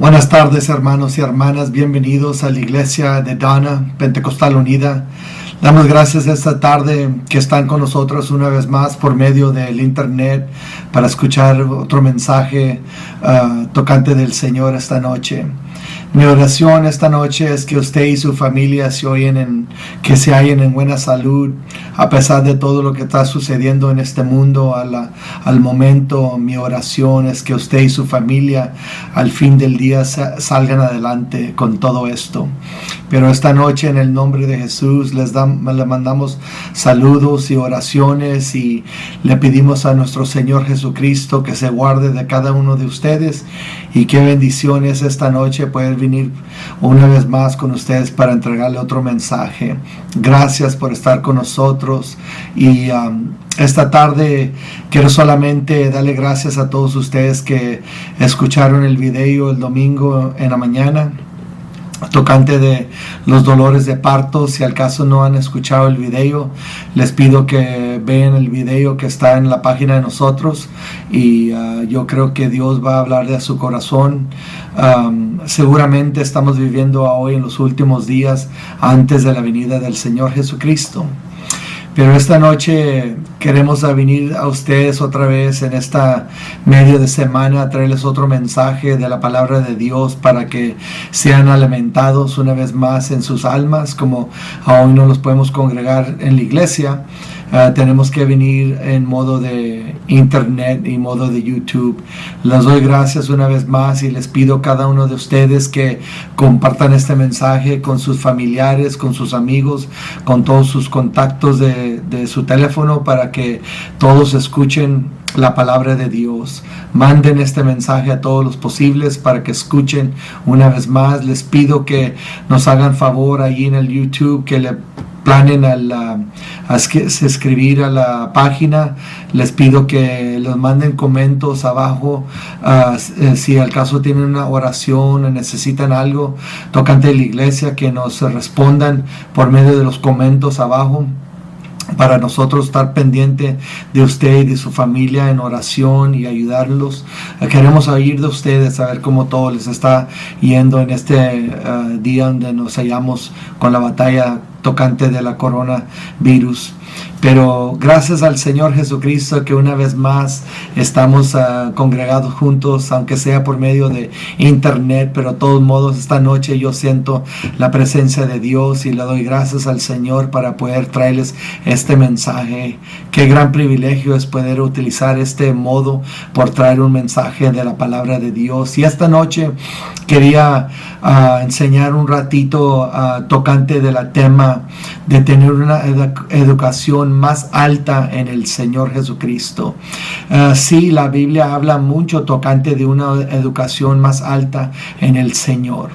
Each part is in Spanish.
Buenas tardes, hermanos y hermanas, bienvenidos a la iglesia de Dana Pentecostal Unida. Damos gracias esta tarde que están con nosotros una vez más por medio del internet para escuchar otro mensaje tocante del Señor esta noche. Mi oración esta noche es que usted y su familia que se hallen en buena salud a pesar de todo lo que está sucediendo en este mundo al momento. Mi oración es que usted y su familia al fin del día salgan adelante con todo esto. Pero esta noche en el nombre de Jesús le mandamos saludos y oraciones y le pedimos a nuestro Señor Jesucristo que se guarde de cada uno de ustedes y qué bendiciones esta noche poder venir una vez más con ustedes para entregarle otro mensaje. Gracias por estar con nosotros y esta tarde quiero solamente darle gracias a todos ustedes que escucharon el video el domingo en la mañana tocante de los dolores de parto. Si al caso no han escuchado el video, les pido que vean el video que está en la página de nosotros y yo creo que Dios va a hablar de su corazón. Seguramente estamos viviendo hoy en los últimos días antes de la venida del Señor Jesucristo. Pero esta noche queremos venir a ustedes otra vez en esta medio de semana a traerles otro mensaje de la palabra de Dios para que sean alimentados una vez más en sus almas. Como hoy no los podemos congregar en la iglesia, tenemos que venir en modo de internet y modo de YouTube. Les doy gracias una vez más y les pido a cada uno de ustedes que compartan este mensaje con sus familiares, con sus amigos, con todos sus contactos de su teléfono para que todos escuchen la palabra de Dios. Manden este mensaje a todos los posibles para que escuchen una vez más. Les pido que nos hagan favor ahí en el YouTube, que le planen a escribir a la página. Les pido que les manden comentarios abajo si al caso tienen una oración o necesitan algo tocante de la iglesia, que nos respondan por medio de los comentarios abajo, para nosotros estar pendiente de usted y de su familia en oración y ayudarlos. Queremos oír de ustedes, saber cómo todo les está yendo en este día donde nos hallamos con la batalla tocante de la coronavirus. Pero gracias al Señor Jesucristo que una vez más estamos congregados juntos, aunque sea por medio de internet, pero de todos modos esta noche yo siento la presencia de Dios y le doy gracias al Señor para poder traerles este mensaje. Qué gran privilegio es poder utilizar este modo por traer un mensaje de la palabra de Dios. Y esta noche quería enseñar un ratito tocante de la tema de tener una educación más alta en el Señor Jesucristo. Sí, la Biblia habla mucho tocante de una educación más alta en el Señor.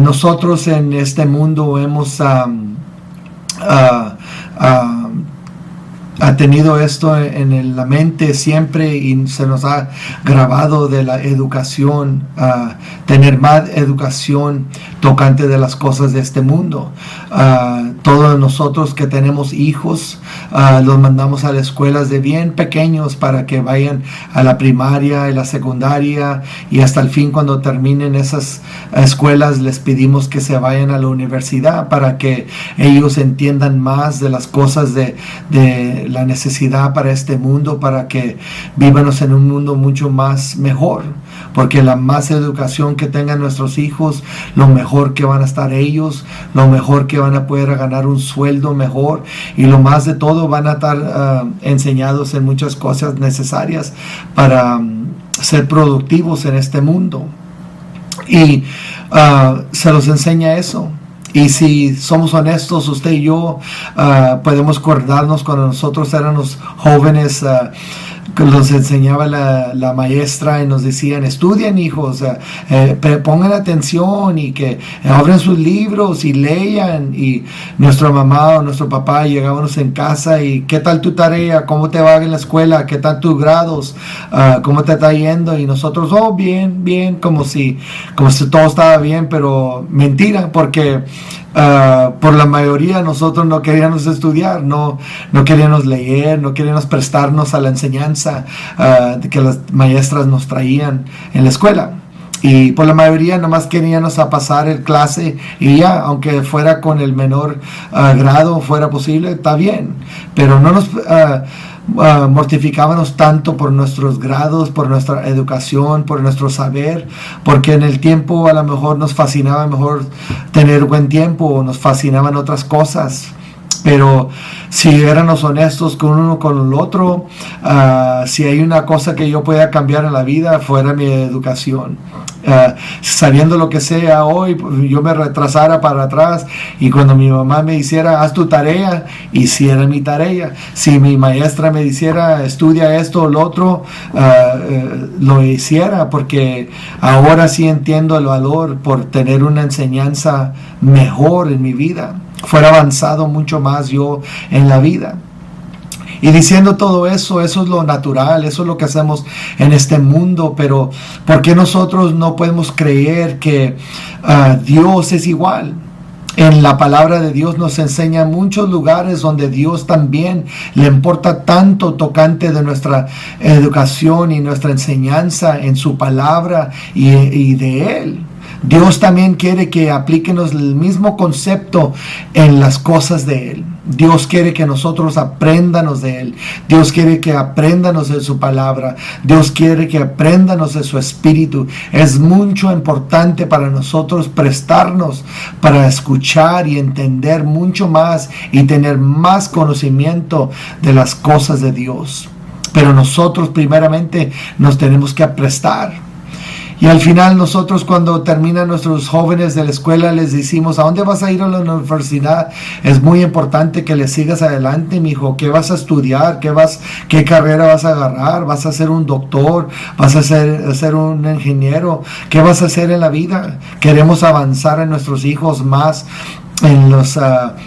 Nosotros en este mundo hemos ha tenido esto en la mente siempre y se nos ha grabado de la educación, tener más educación tocante de las cosas de este mundo. Todos nosotros que tenemos hijos, los mandamos a las escuelas de bien pequeños para que vayan a la primaria y la secundaria, y hasta el fin, cuando terminen esas escuelas, les pedimos que se vayan a la universidad para que ellos entiendan más de las cosas de la necesidad para este mundo, para que vivamos en un mundo mucho más mejor, porque la más educación que tengan nuestros hijos, lo mejor que van a estar ellos, lo mejor que van a poder ganar un sueldo mejor, y lo más de todo van a estar enseñados en muchas cosas necesarias para ser productivos en este mundo, y se los enseña eso. Y si somos honestos, usted y yo podemos acordarnos cuando nosotros éramos jóvenes, nos enseñaba la maestra y nos decían: estudien, hijos, pongan atención y que abran sus libros y lean. Y nuestra mamá o nuestro papá llegábamos en casa y: ¿qué tal tu tarea? ¿Cómo te va en la escuela? ¿Qué tal tus grados? ¿Cómo te está yendo? Y nosotros: oh, bien, bien, como si todo estaba bien, pero mentira, porque por la mayoría nosotros no queríamos estudiar, no queríamos leer, no queríamos prestarnos a la enseñanza que las maestras nos traían en la escuela. Y por la mayoría nomás queríamos a pasar el clase y ya, aunque fuera con el menor grado, fuera posible, está bien. Pero no nos mortificábamos tanto por nuestros grados, por nuestra educación, por nuestro saber, porque en el tiempo a lo mejor nos fascinaba mejor tener buen tiempo, o nos fascinaban otras cosas. Pero si éramos honestos con uno con el otro, si hay una cosa que yo pueda cambiar en la vida, fuera mi educación. Sabiendo lo que sea hoy, yo me retrasara para atrás y cuando mi mamá me hiciera, haz tu tarea, hiciera mi tarea. Si mi maestra me hiciera, estudia esto o lo otro, lo hiciera, porque ahora sí entiendo el valor por tener una enseñanza mejor en mi vida. Fuera avanzado mucho más yo en la vida. Y diciendo todo eso, eso es lo natural, eso es lo que hacemos en este mundo, pero ¿por qué nosotros no podemos creer que Dios es igual? En la palabra de Dios nos enseña muchos lugares donde Dios también le importa tanto tocante de nuestra educación y nuestra enseñanza en su palabra y de Él. Dios también quiere que apliquemos el mismo concepto en las cosas de Él. Dios quiere que nosotros aprendamos de Él. Dios quiere que aprendamos de su palabra. Dios quiere que aprendamos de su espíritu. Es mucho importante para nosotros prestarnos para escuchar y entender mucho más y tener más conocimiento de las cosas de Dios. Pero nosotros primeramente nos tenemos que prestar. Y al final nosotros cuando terminan nuestros jóvenes de la escuela les decimos, ¿a dónde vas a ir a la universidad? Es muy importante que le sigas adelante, mijo. ¿Qué vas a estudiar? ¿Qué carrera vas a agarrar? ¿Vas a ser un doctor? ¿Vas a ser un ingeniero? ¿Qué vas a hacer en la vida? Queremos avanzar en nuestros hijos más en las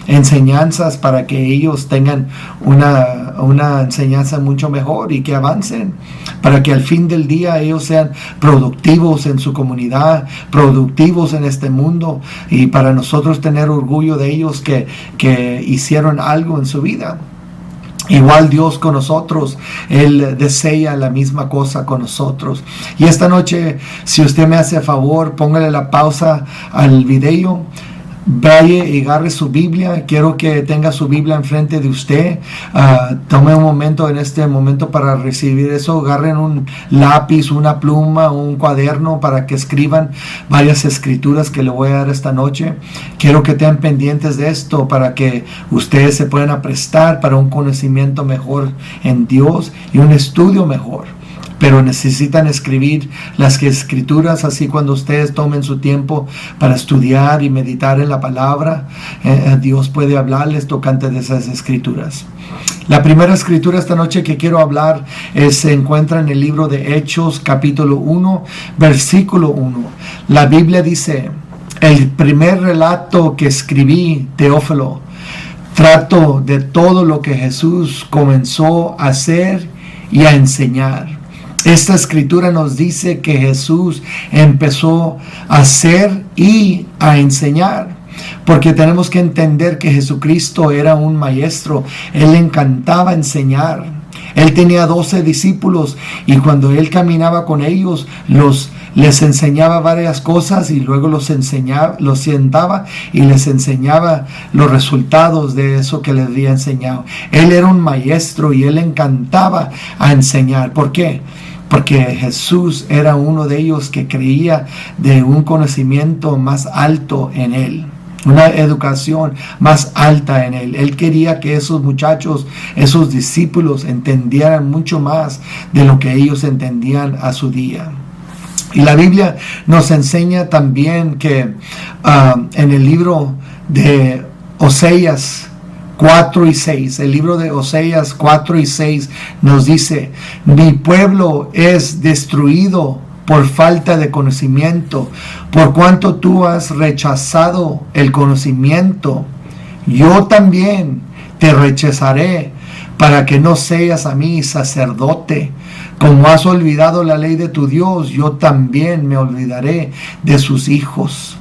enseñanzas para que ellos tengan una enseñanza mucho mejor y que avancen, para que al fin del día ellos sean productivos en su comunidad, productivos en este mundo, y para nosotros tener orgullo de ellos que hicieron algo en su vida. Igual Dios con nosotros, Él desea la misma cosa con nosotros. Y esta noche, si usted me hace favor, póngale la pausa al video. Vaya y agarre su Biblia. Quiero que tenga su Biblia enfrente de usted. Tome un momento en este momento para recibir eso. Agarren un lápiz, una pluma, un cuaderno para que escriban varias escrituras que le voy a dar esta noche. Quiero que estén pendientes de esto para que ustedes se puedan aprestar para un conocimiento mejor en Dios y un estudio mejor. Pero necesitan escribir las escrituras, así cuando ustedes tomen su tiempo para estudiar y meditar en la palabra, Dios puede hablarles tocante de esas escrituras. La primera escritura esta noche que quiero hablar se encuentra en el libro de Hechos, capítulo 1, versículo 1. La Biblia dice, el primer relato que escribí, Teófilo, trato de todo lo que Jesús comenzó a hacer y a enseñar. Esta escritura nos dice que Jesús empezó a hacer y a enseñar, porque tenemos que entender que Jesucristo era un maestro. Él le encantaba enseñar. Él tenía 12 discípulos y cuando Él caminaba con ellos, les enseñaba varias cosas y luego los sentaba y les enseñaba los resultados de eso que les había enseñado. Él era un maestro y Él le encantaba a enseñar. ¿Por qué? Porque Jesús era uno de ellos que creía de un conocimiento más alto en Él, una educación más alta en Él. Él quería que esos muchachos, esos discípulos entendieran mucho más de lo que ellos entendían a su día. Y la Biblia nos enseña también que en el libro de Oseas 4 y 6, el libro de Oseas 4 y 6 nos dice, mi pueblo es destruido por falta de conocimiento, por cuanto tú has rechazado el conocimiento, yo también te rechazaré para que no seas a mí sacerdote. Como has olvidado la ley de tu Dios, yo también me olvidaré de sus hijos.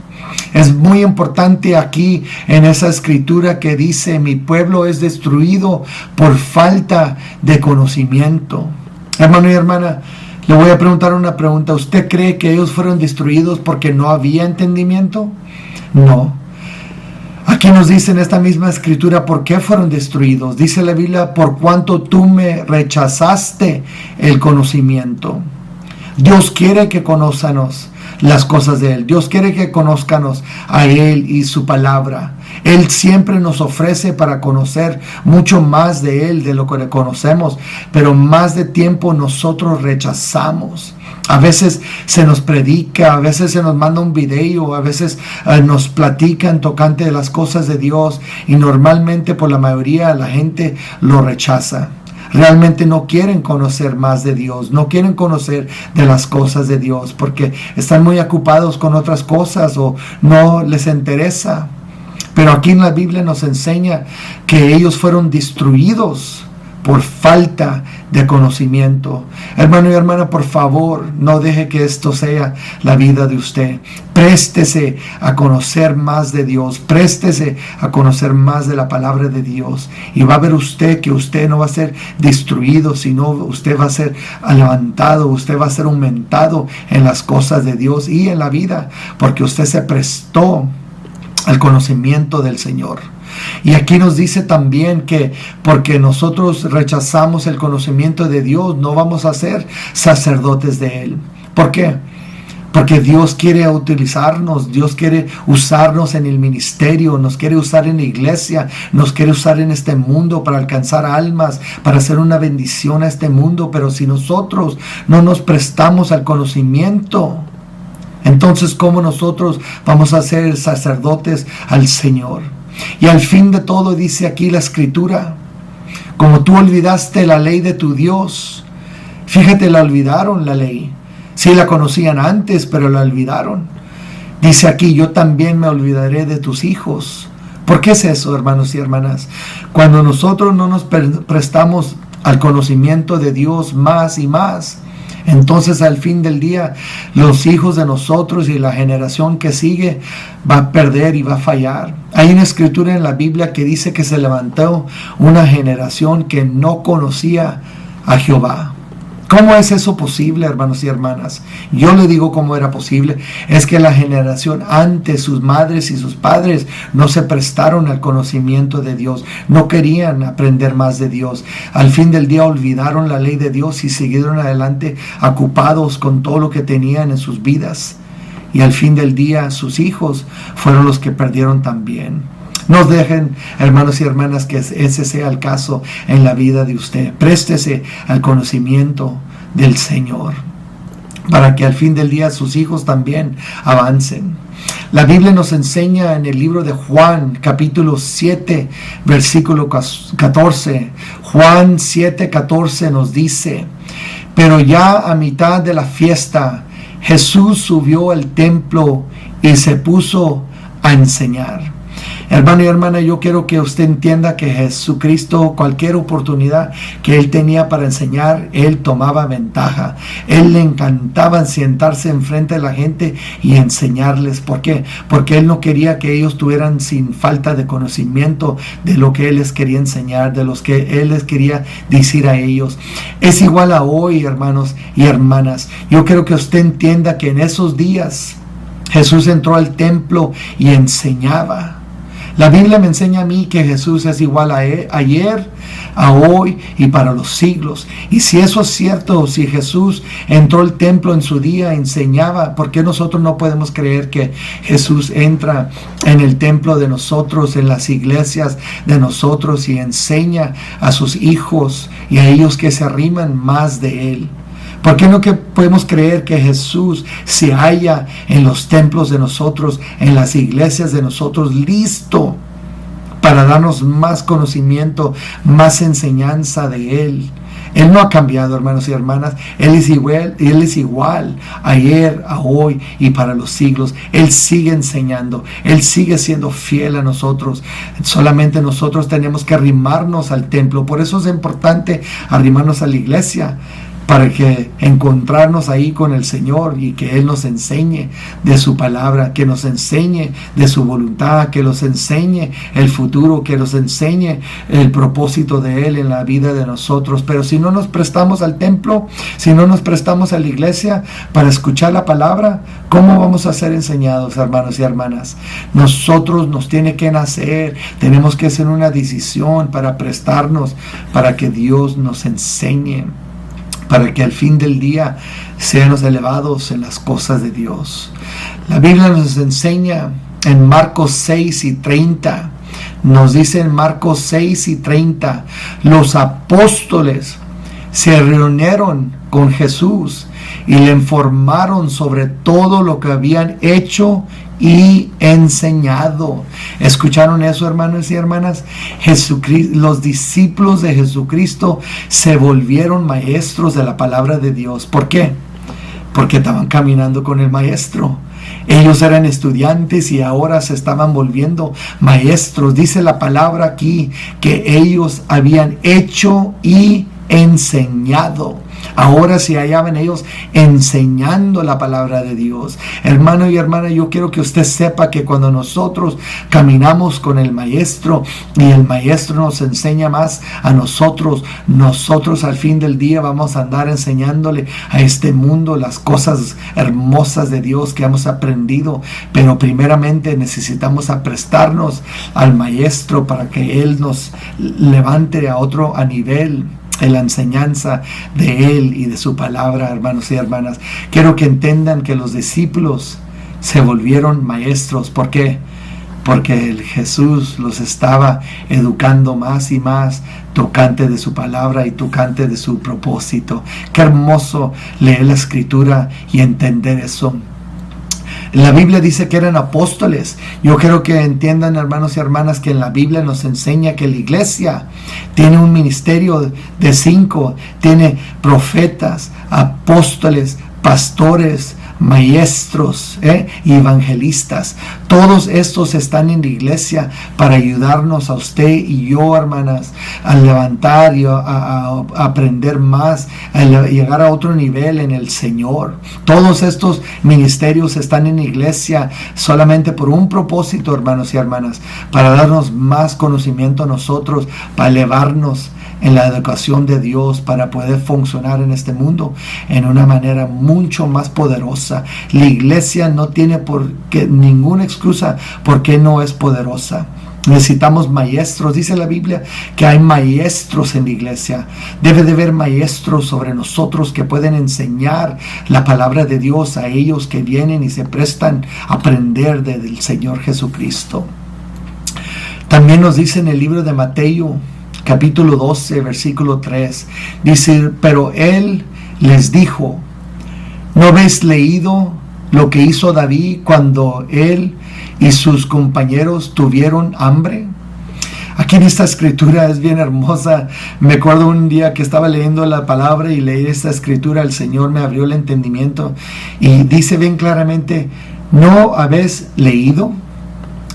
Es muy importante aquí en esa escritura que dice, mi pueblo es destruido por falta de conocimiento. Hermano y hermana, Le voy a preguntar una pregunta. ¿Usted cree que ellos fueron destruidos porque no había entendimiento? No. Aquí nos dice en esta misma escritura por qué fueron destruidos. Dice la Biblia, por cuanto tú me rechazaste el conocimiento. Dios quiere que conozcanos las cosas de Él. Dios quiere que conozcanos a Él y su palabra. Él siempre nos ofrece para conocer mucho más de Él, de lo que conocemos, pero más de tiempo nosotros rechazamos. A veces se nos predica, a veces se nos manda un video, a veces nos platican tocante de las cosas de Dios y normalmente por la mayoría la gente lo rechaza. Realmente no quieren conocer más de Dios, no quieren conocer de las cosas de Dios porque están muy ocupados con otras cosas o no les interesa. Pero aquí en la Biblia nos enseña que ellos fueron destruidos por falta de conocimiento. Hermano y hermana, por favor, no deje que esto sea la vida de usted. Préstese a conocer más de Dios. Préstese a conocer más de la palabra de Dios. Y va a ver usted que usted no va a ser destruido, sino usted va a ser levantado, usted va a ser aumentado en las cosas de Dios y en la vida, porque usted se prestó al conocimiento del Señor. Y aquí nos dice también que porque nosotros rechazamos el conocimiento de Dios, no vamos a ser sacerdotes de Él. ¿Por qué? Porque Dios quiere utilizarnos, Dios quiere usarnos en el ministerio, nos quiere usar en la iglesia, nos quiere usar en este mundo para alcanzar almas, para hacer una bendición a este mundo. Pero si nosotros no nos prestamos al conocimiento, entonces ¿cómo nosotros vamos a ser sacerdotes al Señor? Y al fin de todo dice aquí la escritura, como tú olvidaste la ley de tu Dios. Fíjate, la olvidaron la ley. Sí la conocían antes, pero la olvidaron. Dice aquí, yo también me olvidaré de tus hijos. ¿Por qué es eso, hermanos y hermanas? Cuando nosotros no nos prestamos al conocimiento de Dios más y más, entonces al fin del día los hijos de nosotros y la generación que sigue va a perder y va a fallar. Hay una escritura en la Biblia que dice que se levantó una generación que no conocía a Jehová. ¿Cómo es eso posible, hermanos y hermanas? Yo le digo cómo era posible. Es que la generación antes, sus madres y sus padres, no se prestaron al conocimiento de Dios. No querían aprender más de Dios. Al fin del día olvidaron la ley de Dios y siguieron adelante ocupados con todo lo que tenían en sus vidas. Y al fin del día sus hijos fueron los que perdieron también. No dejen, hermanos y hermanas, que ese sea el caso en la vida de usted. Préstese al conocimiento del Señor para que al fin del día sus hijos también avancen. La Biblia nos enseña en el libro de Juan, capítulo 7, versículo 14. Juan 7, 14 nos dice, pero ya a mitad de la fiesta, Jesús subió al templo y se puso a enseñar. Hermano y hermana, yo quiero que usted entienda que Jesucristo, cualquier oportunidad que Él tenía para enseñar, Él tomaba ventaja. Él le encantaba sentarse enfrente de la gente y enseñarles. ¿Por qué? Porque Él no quería que ellos tuvieran sin falta de conocimiento de lo que Él les quería enseñar, de los que Él les quería decir a ellos. Es igual a hoy, hermanos y hermanas. Yo quiero que usted entienda que en esos días Jesús entró al templo y enseñaba. La Biblia me enseña a mí que Jesús es igual a ayer, a hoy y para los siglos. Y si eso es cierto, si Jesús entró al templo en su día, enseñaba, ¿por qué nosotros no podemos creer que Jesús entra en el templo de nosotros, en las iglesias de nosotros y enseña a sus hijos y a ellos que se arriman más de Él? ¿Por qué no que podemos creer que Jesús se halla en los templos de nosotros, en las iglesias de nosotros, listo para darnos más conocimiento, más enseñanza de Él? Él no ha cambiado, hermanos y hermanas. Él es igual ayer, a hoy y para los siglos. Él sigue enseñando. Él sigue siendo fiel a nosotros. Solamente nosotros tenemos que arrimarnos al templo. Por eso es importante arrimarnos a la iglesia. para que encontrarnos ahí con el Señor y que Él nos enseñe de su palabra, que nos enseñe de su voluntad, que nos enseñe el futuro, que nos enseñe el propósito de Él en la vida de nosotros. Pero si no nos prestamos al templo, si no nos prestamos a la iglesia para escuchar la palabra, ¿cómo vamos a ser enseñados, hermanos y hermanas? Nosotros nos tiene que nacer, tenemos que hacer una decisión para prestarnos, para que Dios nos enseñe, para que al fin del día seamos elevados en las cosas de Dios. La Biblia nos enseña en Marcos 6:30, nos dice en Marcos 6:30, los apóstoles se reunieron con Jesús y le informaron sobre todo lo que habían hecho y enseñado. ¿Escucharon eso, hermanos y hermanas? Los discípulos de Jesucristo se volvieron maestros de la palabra de Dios. ¿Por qué? Porque estaban caminando con el maestro. Ellos eran estudiantes y ahora se estaban volviendo maestros. Dice la palabra aquí que ellos habían hecho y enseñado. Ahora se hallaban ellos enseñando la palabra de Dios. Hermano y hermana, yo quiero que usted sepa que cuando nosotros caminamos con el maestro y el maestro nos enseña más a nosotros al fin del día vamos a andar enseñándole a este mundo las cosas hermosas de Dios que hemos aprendido. Pero primeramente necesitamos aprestarnos al maestro para que Él nos levante a nivel en la enseñanza de Él y de su palabra, hermanos y hermanas. Quiero que entiendan que los discípulos se volvieron maestros. ¿Por qué? Porque Jesús los estaba educando más y más tocante de su palabra y tocante de su propósito. Qué hermoso leer la Escritura y entender eso. La Biblia dice que eran apóstoles. Yo quiero que entiendan, hermanos y hermanas, que en la Biblia nos enseña que la iglesia tiene un ministerio de 5. Tiene profetas, apóstoles, pastores, maestros y evangelistas. Todos estos están en la iglesia para ayudarnos a usted y yo, hermanas, a levantar y a aprender más, a llegar a otro nivel en el Señor. Todos estos ministerios están en la iglesia solamente por un propósito, hermanos y hermanas, para darnos más conocimiento a nosotros, para elevarnos en la educación de Dios, para poder funcionar en este mundo en una manera mucho más poderosa. La iglesia no tiene ninguna excusa por qué no es poderosa. Necesitamos maestros. Dice la Biblia que hay maestros en la iglesia. Debe de haber maestros sobre nosotros que pueden enseñar la palabra de Dios a ellos que vienen y se prestan a aprender del Señor Jesucristo. También nos dice en el libro de Mateo capítulo 12, versículo 3, dice, pero Él les dijo, ¿no habéis leído lo que hizo David cuando él y sus compañeros tuvieron hambre? Aquí en esta escritura es bien hermosa. Me acuerdo un día que estaba leyendo la palabra y leí esta escritura, el Señor me abrió el entendimiento y dice bien claramente, ¿no habéis leído?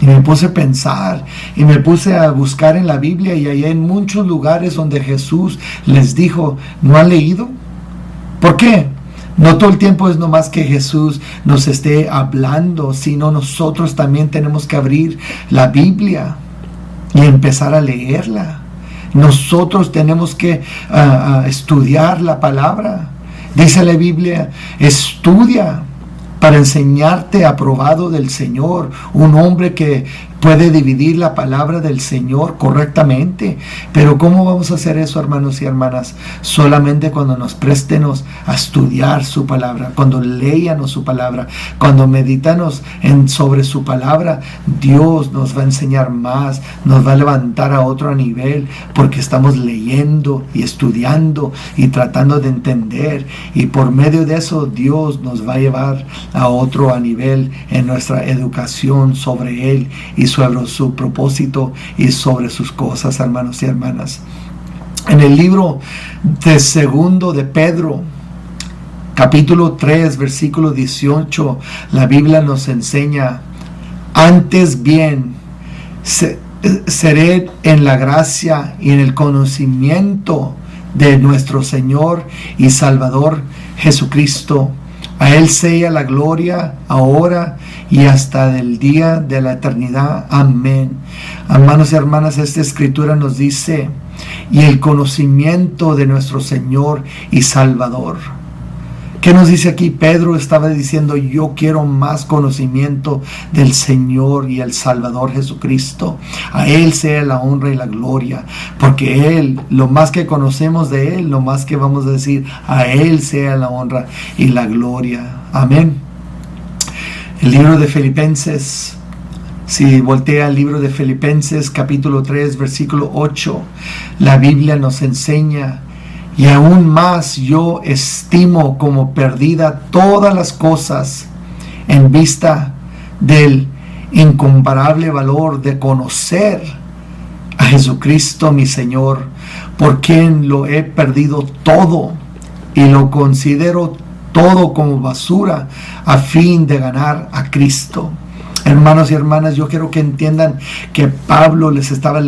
Y me puse a pensar y me puse a buscar en la Biblia y hay en muchos lugares donde Jesús les dijo, ¿no han leído? ¿Por qué? No todo el tiempo es nomás que Jesús nos esté hablando, sino nosotros también tenemos que abrir la Biblia y empezar a leerla. Nosotros tenemos que estudiar la palabra. Dice la Biblia, estudia para enseñarte aprobado del Señor, un hombre que puede dividir la palabra del Señor correctamente. Pero ¿cómo vamos a hacer eso, hermanos y hermanas? Solamente cuando nos prestemos a estudiar su palabra, cuando leíanos su palabra, cuando meditamos sobre su palabra, Dios nos va a enseñar más, nos va a levantar a otro nivel, porque estamos leyendo y estudiando y tratando de entender, y por medio de eso Dios nos va a llevar a otro nivel en nuestra educación sobre Él y sobre su propósito y sobre sus cosas, hermanos y hermanas. En el libro de segundo de Pedro, capítulo 3, versículo 18, la Biblia nos enseña, antes bien, seré en la gracia y en el conocimiento de nuestro Señor y Salvador Jesucristo. A Él sea la gloria ahora y hasta el día de la eternidad. Amén. Hermanos y hermanas, esta escritura nos dice, y el conocimiento de nuestro Señor y Salvador. ¿Qué nos dice aquí? Pedro estaba diciendo, yo quiero más conocimiento del Señor y el Salvador Jesucristo. A Él sea la honra y la gloria, porque Él, lo más que conocemos de Él, lo más que vamos a decir, a Él sea la honra y la gloria. Amén. El libro de Filipenses, si voltea al libro de Filipenses capítulo 3 versículo 8, la Biblia nos enseña, y aún más yo estimo como perdida todas las cosas en vista del incomparable valor de conocer a Jesucristo mi Señor, por quien lo he perdido todo y lo considero todo como basura a fin de ganar a Cristo. Hermanos y hermanas, yo quiero que entiendan que Pablo les estaba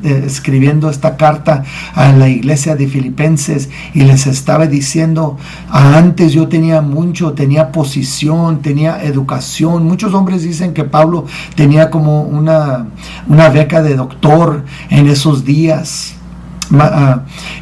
escribiendo esta carta a la iglesia de Filipenses y les estaba diciendo, antes yo tenía mucho, tenía posición, tenía educación. Muchos hombres dicen que Pablo tenía como una beca de doctor en esos días.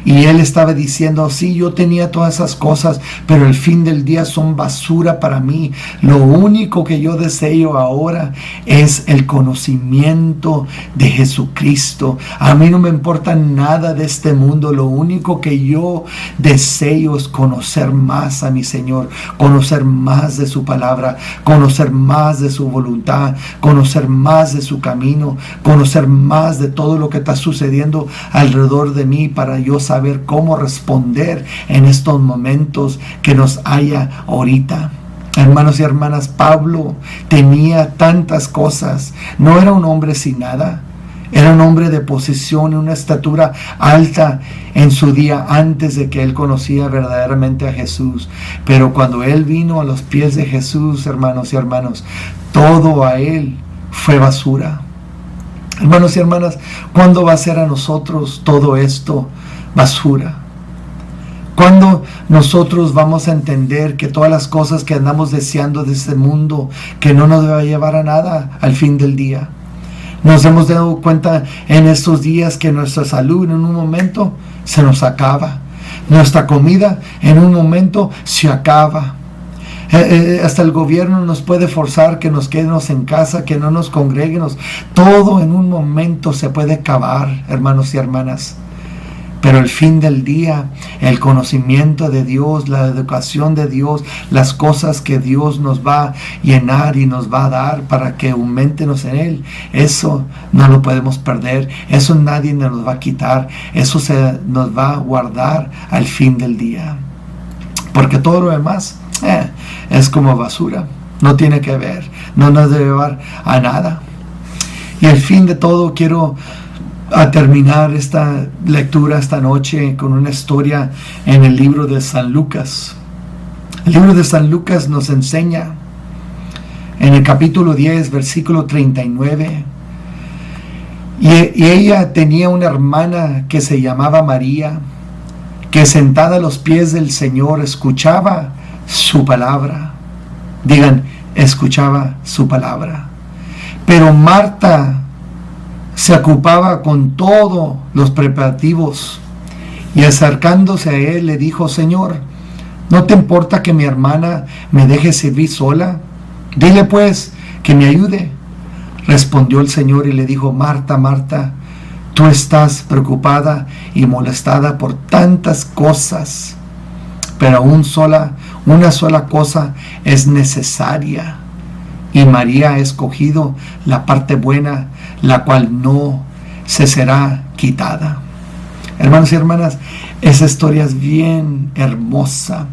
Y él estaba diciendo, sí, yo tenía todas esas cosas, pero el fin del día son basura para mí. Lo único que yo deseo ahora es el conocimiento de Jesucristo. A mí no me importa nada de este mundo. Lo único que yo deseo es conocer más a mi Señor, conocer más de su palabra, conocer más de su voluntad, conocer más de su camino, conocer más de todo lo que está sucediendo alrededor de mí, para yo saber cómo responder en estos momentos que nos haya ahorita. Hermanos y hermanas, Pablo tenía tantas cosas. No era un hombre sin nada. Era un hombre de posición, una estatura alta en su día antes de que él conocía verdaderamente a Jesús. Pero cuando él vino a los pies de Jesús, hermanos y hermanos, todo a él fue basura. Hermanos y hermanas, ¿cuándo va a ser a nosotros todo esto basura? ¿Cuándo nosotros vamos a entender que todas las cosas que andamos deseando de este mundo, que no nos va a llevar a nada al fin del día? Nos hemos dado cuenta en estos días que nuestra salud en un momento se nos acaba. Nuestra comida en un momento se acaba. Hasta el gobierno nos puede forzar que nos quedemos en casa, que no nos congreguemos. Todo en un momento se puede acabar, hermanos y hermanas. Pero el fin del día, el conocimiento de Dios, la educación de Dios, las cosas que Dios nos va a llenar y nos va a dar para que aumentemos en Él, eso no lo podemos perder. Eso nadie nos va a quitar. Eso se nos va a guardar al fin del día. Porque todo lo demás es como basura, no tiene que ver, no nos debe llevar a nada. Y al fin de todo quiero terminar esta lectura esta noche con una historia en el libro de San Lucas. El libro de San Lucas nos enseña en el capítulo 10, versículo 39. Y ella tenía una hermana que se llamaba María, que sentada a los pies del Señor escuchaba su palabra. Digan, escuchaba su palabra. Pero Marta se ocupaba con todos los preparativos y acercándose a él le dijo, Señor, ¿no te importa que mi hermana me deje servir sola? Dile pues que me ayude. Respondió el Señor y le dijo, Marta, Marta, tú estás preocupada y molestada por tantas cosas, pero una sola cosa es necesaria, y María ha escogido la parte buena, la cual no se será quitada. Hermanos y hermanas, esa historia es bien hermosa.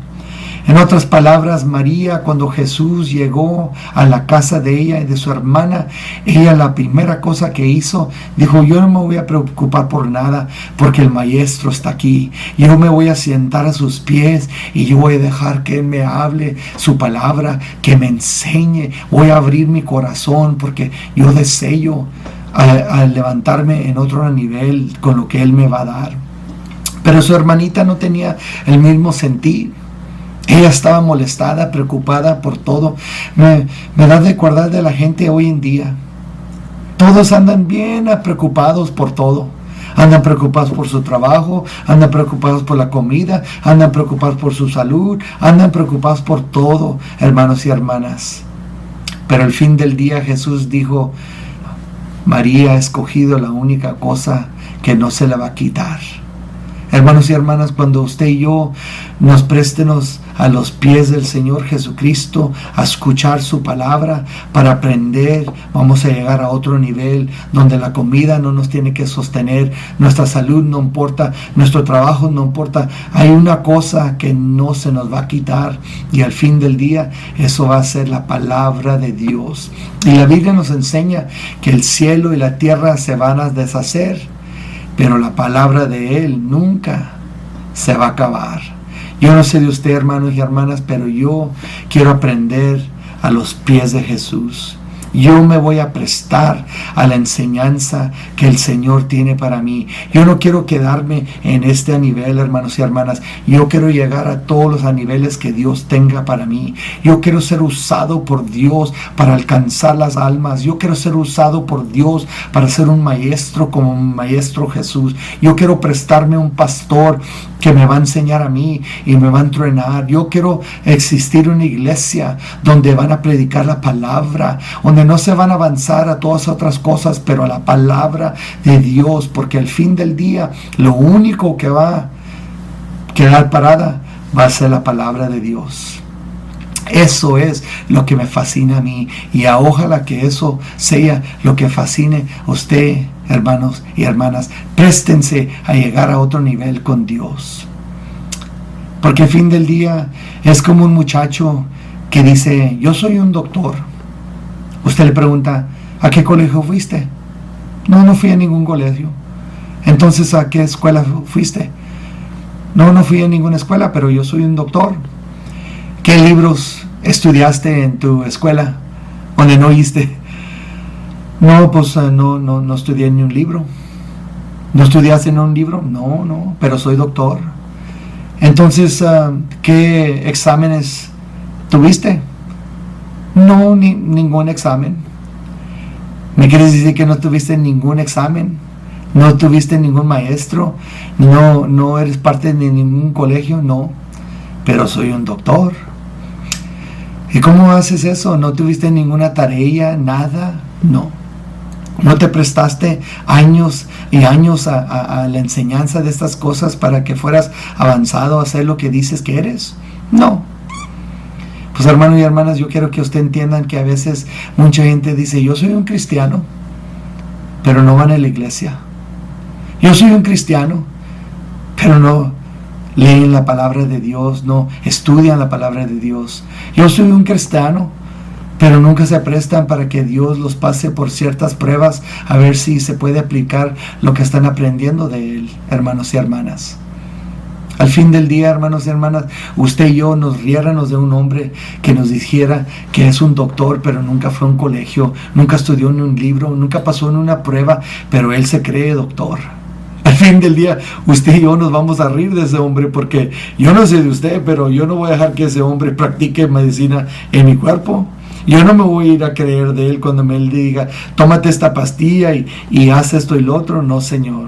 En otras palabras, María, cuando Jesús llegó a la casa de ella y de su hermana, ella la primera cosa que hizo, dijo, yo no me voy a preocupar por nada, porque el Maestro está aquí. Yo me voy a sentar a sus pies y yo voy a dejar que Él me hable su palabra, que me enseñe. Voy a abrir mi corazón porque yo deseo a levantarme en otro nivel con lo que Él me va a dar. Pero su hermanita no tenía el mismo sentir. Ella estaba molestada, preocupada por todo. Me da de acordar de la gente hoy en día. Todos andan bien preocupados por todo. Andan preocupados por su trabajo, andan preocupados por la comida, andan preocupados por su salud, andan preocupados por todo, hermanos y hermanas. Pero al fin del día Jesús dijo, María ha escogido la única cosa que no se la va a quitar. Hermanos y hermanas, cuando usted y yo nos préstenos a los pies del Señor Jesucristo a escuchar su palabra para aprender, vamos a llegar a otro nivel donde la comida no nos tiene que sostener, nuestra salud no importa, nuestro trabajo no importa. Hay una cosa que no se nos va a quitar y al fin del día eso va a ser la palabra de Dios. Y la Biblia nos enseña que el cielo y la tierra se van a deshacer, pero la palabra de Él nunca se va a acabar. Yo no sé de usted, hermanos y hermanas, pero yo quiero aprender a los pies de Jesús. Yo me voy a prestar a la enseñanza que el Señor tiene para mí. Yo no quiero quedarme en este nivel, hermanos y hermanas. Yo quiero llegar a todos los niveles que Dios tenga para mí. Yo quiero ser usado por Dios para alcanzar las almas. Yo quiero ser usado por Dios para ser un maestro como un maestro Jesús. Yo quiero prestarme a un pastor que me va a enseñar a mí y me va a entrenar. Yo quiero existir en una iglesia donde van a predicar la palabra, donde no se van a avanzar a todas otras cosas, pero a la palabra de Dios, porque al fin del día lo único que va a quedar parada va a ser la palabra de Dios. Eso es lo que me fascina a mí y ojalá que eso sea lo que fascine a usted, hermanos y hermanas. Préstense a llegar a otro nivel con Dios, porque al fin del día es como un muchacho que dice, yo soy un doctor. Usted le pregunta, ¿a qué colegio fuiste? No fui a ningún colegio. Entonces, ¿a qué escuela fuiste? No fui a ninguna escuela, pero yo soy un doctor. ¿Qué libros estudiaste en tu escuela donde no oíste? No, pues no estudié ni un libro. ¿No estudiaste en un libro? No, pero soy doctor. Entonces, ¿qué exámenes tuviste? No, ningún examen. ¿Me quieres decir que no tuviste ningún examen? ¿No tuviste ningún maestro? ¿No eres parte de ningún colegio? No, pero soy un doctor. ¿Y cómo haces eso? ¿No tuviste ninguna tarea? ¿Nada? ¿No te prestaste años y años a la enseñanza de estas cosas para que fueras avanzado a hacer lo que dices que eres? No. Pues hermanos y hermanas, yo quiero que ustedes entiendan que a veces mucha gente dice, yo soy un cristiano, pero no van a la iglesia. Yo soy un cristiano, pero no leen la palabra de Dios, no estudian la palabra de Dios. Yo soy un cristiano, pero nunca se prestan para que Dios los pase por ciertas pruebas a ver si se puede aplicar lo que están aprendiendo de Él, hermanos y hermanas. Al fin del día, hermanos y hermanas, usted y yo nos riéramos de un hombre que nos dijera que es un doctor, pero nunca fue a un colegio, nunca estudió en un libro, nunca pasó en una prueba, pero él se cree doctor. Al fin del día, usted y yo nos vamos a reír de ese hombre, porque yo no sé de usted, pero yo no voy a dejar que ese hombre practique medicina en mi cuerpo. Yo no me voy a ir a creer de él cuando él diga, tómate esta pastilla y haz esto y lo otro. No, Señor.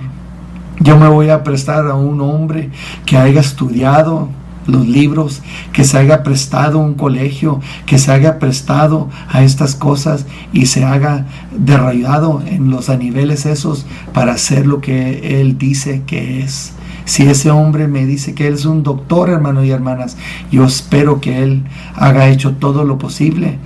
Yo me voy a prestar a un hombre que haya estudiado los libros, que se haya prestado a un colegio, que se haya prestado a estas cosas y se haga derrayado en los niveles esos para hacer lo que él dice que es. Si ese hombre me dice que él es un doctor, hermanos y hermanas, yo espero que él haga hecho todo lo posible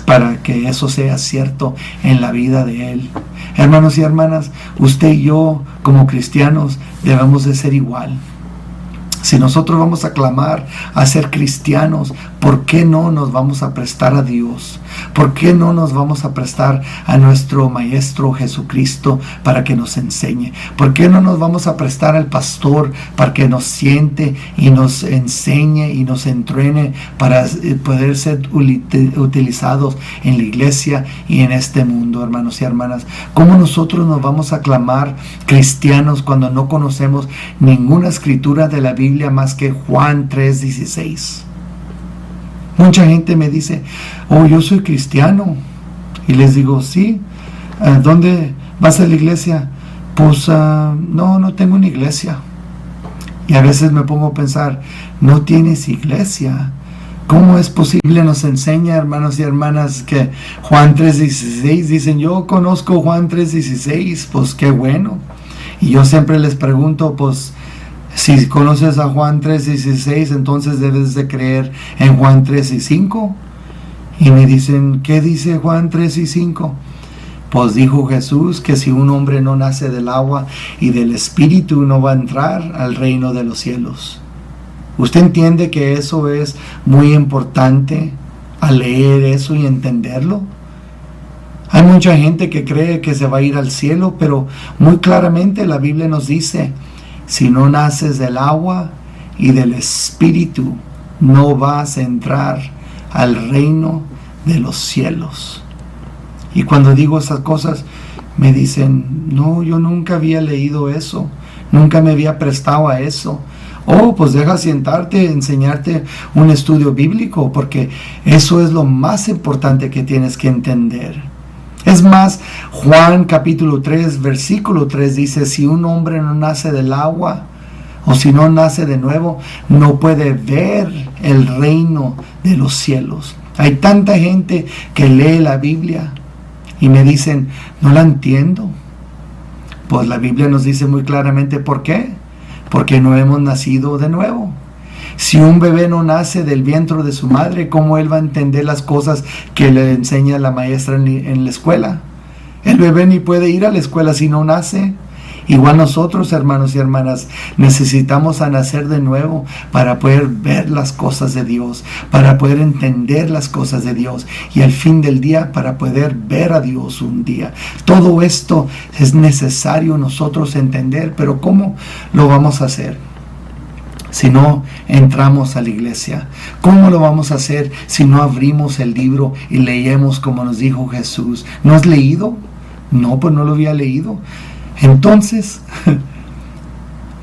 para que eso sea cierto en la vida de él. Hermanos y hermanas, usted y yo como cristianos debemos de ser igual. Si nosotros vamos a clamar a ser cristianos, ¿por qué no nos vamos a prestar a Dios? ¿Por qué no nos vamos a prestar a nuestro Maestro Jesucristo para que nos enseñe? ¿Por qué no nos vamos a prestar al pastor para que nos siente y nos enseñe y nos entrene para poder ser utilizados en la iglesia y en este mundo, hermanos y hermanas? ¿Cómo nosotros nos vamos a clamar cristianos cuando no conocemos ninguna escritura de la Biblia más que Juan 3:16? Mucha gente me dice, oh, yo soy cristiano. Y les digo, sí. ¿Dónde vas a la iglesia? Pues no tengo una iglesia. Y a veces me pongo a pensar, no tienes iglesia. ¿Cómo es posible? Nos enseña, hermanos y hermanas, que Juan 3:16, dicen, yo conozco Juan 3:16, pues qué bueno. Y yo siempre les pregunto, pues, si conoces a Juan 3:16, entonces debes de creer en Juan 3:5. Y me dicen, ¿qué dice Juan 3:5? Pues dijo Jesús que si un hombre no nace del agua y del Espíritu, no va a entrar al reino de los cielos. ¿Usted entiende que eso es muy importante al leer eso y entenderlo? Hay mucha gente que cree que se va a ir al cielo, pero muy claramente la Biblia nos dice, si no naces del agua y del Espíritu, no vas a entrar al reino de los cielos. Y cuando digo esas cosas, me dicen, no, yo nunca había leído eso, nunca me había prestado a eso. Oh, pues deja sentarte, enseñarte un estudio bíblico, porque eso es lo más importante que tienes que entender. Es más, Juan capítulo 3, versículo 3 dice, si un hombre no nace del agua, o si no nace de nuevo, no puede ver el reino de los cielos. Hay tanta gente que lee la Biblia y me dicen, no la entiendo. Pues la Biblia nos dice muy claramente por qué. Porque no hemos nacido de nuevo. Si un bebé no nace del vientre de su madre, ¿cómo él va a entender las cosas que le enseña la maestra en la escuela? El bebé ni puede ir a la escuela si no nace. Igual nosotros, hermanos y hermanas, necesitamos a nacer de nuevo para poder ver las cosas de Dios, para poder entender las cosas de Dios y al fin del día para poder ver a Dios un día. Todo esto es necesario nosotros entender, pero ¿cómo lo vamos a hacer si no entramos a la iglesia? ¿Cómo lo vamos a hacer si no abrimos el libro y leemos como nos dijo Jesús? ¿No has leído? No, pues no lo había leído. Entonces,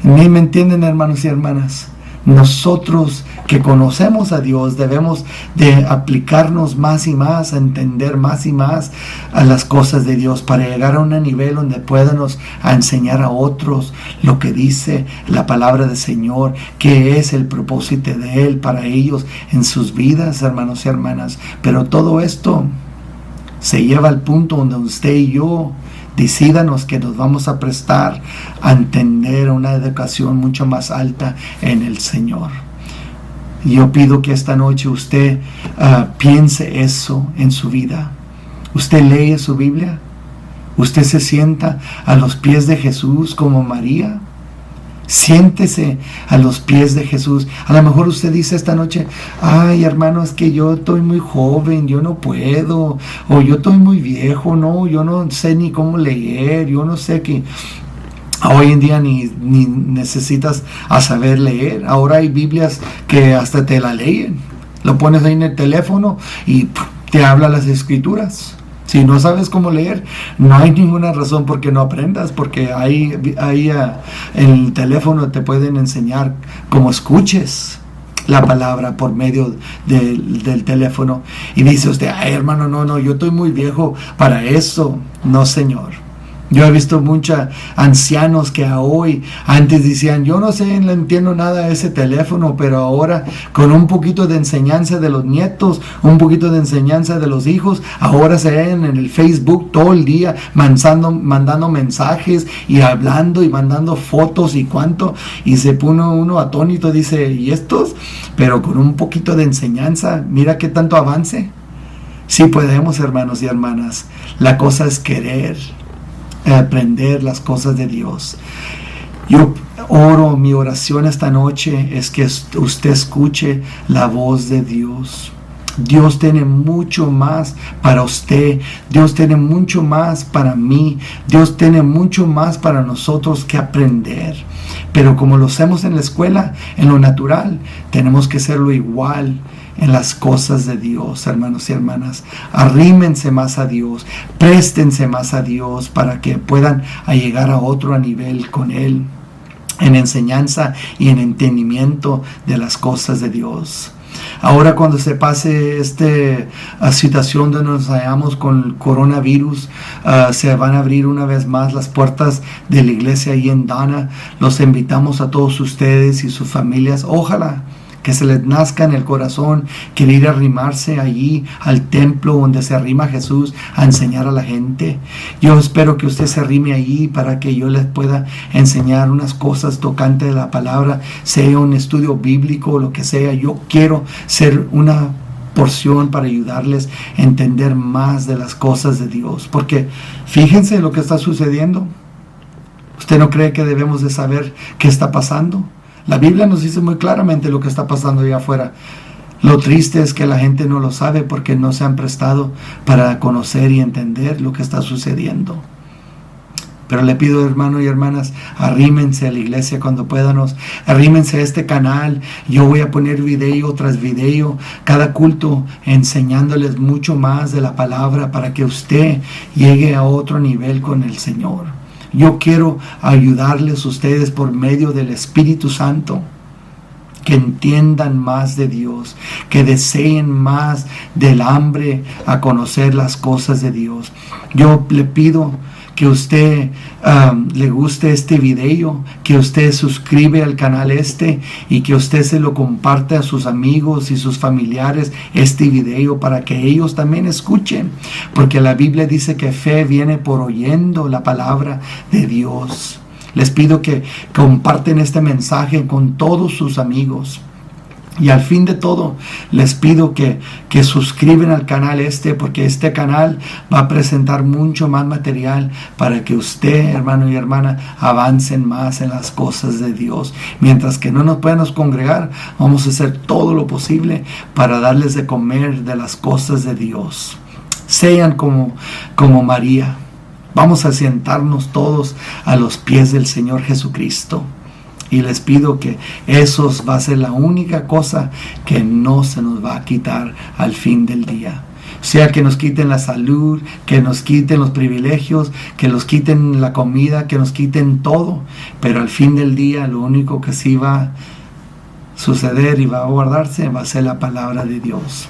¿me entienden, hermanos y hermanas? Nosotros que conocemos a Dios debemos de aplicarnos más y más, a entender más y más a las cosas de Dios para llegar a un nivel donde podamos enseñar a otros lo que dice la palabra del Señor, qué es el propósito de Él para ellos en sus vidas, hermanos y hermanas. Pero todo esto se lleva al punto donde usted y yo decídanos que nos vamos a prestar a entender una educación mucho más alta en el Señor. Yo pido que esta noche usted piense eso en su vida. Usted lee su Biblia. Usted se sienta a los pies de Jesús como María. Siéntese a los pies de Jesús. A lo mejor usted dice esta noche, ay hermano, es que yo estoy muy joven, yo no puedo, o yo estoy muy viejo, no, yo no sé ni cómo leer, yo no sé qué. Hoy en día ni necesitas a saber leer. Ahora hay Biblias que hasta te la leen. Lo pones ahí en el teléfono y te habla las escrituras. Si no sabes cómo leer, no hay ninguna razón por qué no aprendas, porque ahí en el teléfono te pueden enseñar cómo escuches la palabra por medio del teléfono. Y dice usted, ay hermano, no, yo estoy muy viejo para eso. No, señor. Yo he visto muchos ancianos que hoy, antes decían, yo no sé, no entiendo nada de ese teléfono, pero ahora con un poquito de enseñanza de los nietos, un poquito de enseñanza de los hijos, ahora se ven en el Facebook todo el día mandando mensajes y hablando y mandando fotos y cuánto, y se pone uno atónito, dice, ¿y estos? Pero con un poquito de enseñanza, mira qué tanto avance. Sí podemos, hermanos y hermanas, la cosa es querer aprender las cosas de Dios. Yo oro, mi oración esta noche es que usted escuche la voz de Dios. Dios tiene mucho más para usted. Dios tiene mucho más para mí. Dios tiene mucho más para nosotros que aprender. Pero como lo hacemos en la escuela, en lo natural, tenemos que hacerlo igual en las cosas de Dios, hermanos y hermanas. Arrímense más a Dios, préstense más a Dios para que puedan llegar a otro nivel con Él, en enseñanza y en entendimiento de las cosas de Dios. Ahora, cuando se pase esta situación donde nos hallamos con el coronavirus, se van a abrir una vez más las puertas de la iglesia ahí en Dana. Los invitamos a todos ustedes y sus familias. Ojalá que se les nazca en el corazón querer arrimarse allí al templo donde se arrima Jesús a enseñar a la gente. Yo espero que usted se arrime allí para que yo les pueda enseñar unas cosas tocantes de la palabra, sea un estudio bíblico o lo que sea. Yo quiero ser una porción para ayudarles a entender más de las cosas de Dios, porque fíjense lo que está sucediendo. ¿Usted no cree que debemos de saber qué está pasando? La Biblia nos dice muy claramente lo que está pasando allá afuera. Lo triste es que la gente no lo sabe porque no se han prestado para conocer y entender lo que está sucediendo. Pero le pido, hermanos y hermanas, arrímense a la iglesia cuando puedan, arrímense a este canal. Yo voy a poner video tras video, cada culto, enseñándoles mucho más de la palabra para que usted llegue a otro nivel con el Señor. Yo quiero ayudarles a ustedes por medio del Espíritu Santo, que entiendan más de Dios, que deseen más del hambre a conocer las cosas de Dios. Yo le pido que usted le guste este video, que usted suscribe al canal y que usted se lo comparte a sus amigos y sus familiares este video para que ellos también escuchen, porque la Biblia dice que fe viene por oyendo la palabra de Dios. Les pido que comparten este mensaje con todos sus amigos. Y al fin de todo, les pido que suscriben al canal porque este canal va a presentar mucho más material para que usted, hermano y hermana, avancen más en las cosas de Dios. Mientras que no nos podemos congregar, vamos a hacer todo lo posible para darles de comer de las cosas de Dios. Sean como María. Vamos a sentarnos todos a los pies del Señor Jesucristo. Y les pido que eso va a ser la única cosa que no se nos va a quitar al fin del día. O sea, que nos quiten la salud, que nos quiten los privilegios, que nos quiten la comida, que nos quiten todo. Pero al fin del día lo único que sí va a suceder y va a guardarse va a ser la palabra de Dios.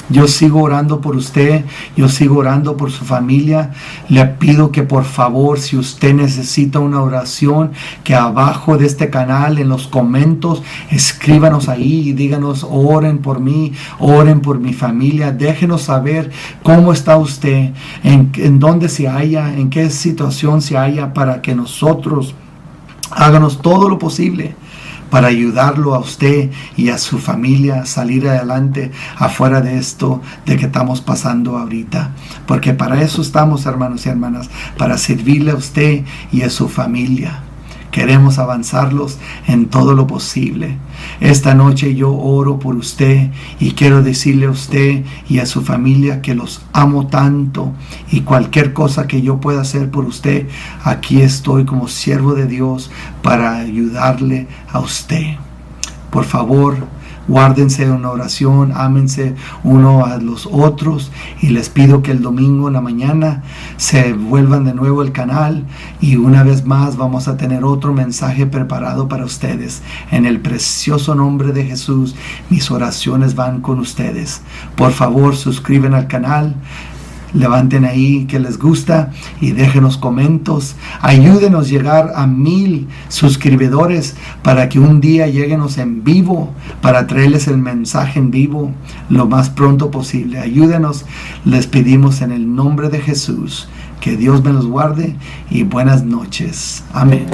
Yo sigo orando por usted, yo sigo orando por su familia. Le pido que por favor, si usted necesita una oración, que abajo de este canal, en los comentarios, escríbanos ahí y díganos: oren por mí, oren por mi familia. Déjenos saber cómo está usted, en dónde se halla, en qué situación se halla, para que nosotros háganos todo lo posible para ayudarlo a usted y a su familia a salir adelante afuera de esto de que estamos pasando ahorita. Porque para eso estamos, hermanos y hermanas, para servirle a usted y a su familia. Queremos avanzarlos en todo lo posible. Esta noche yo oro por usted y quiero decirle a usted y a su familia que los amo tanto, y cualquier cosa que yo pueda hacer por usted, aquí estoy como siervo de Dios para ayudarle a usted. Por favor, guárdense en una oración, ámense uno a los otros, y les pido que el domingo en la mañana se vuelvan de nuevo al canal y una vez más vamos a tener otro mensaje preparado para ustedes. En el precioso nombre de Jesús, mis oraciones van con ustedes. Por favor, suscriben al canal. Levanten ahí que les gusta y déjenos comentarios. Ayúdenos a llegar a 1000 suscriptores para que un día lleguenos en vivo, para traerles el mensaje en vivo lo más pronto posible. Ayúdenos, les pedimos en el nombre de Jesús. Que Dios me los guarde y buenas noches. Amén.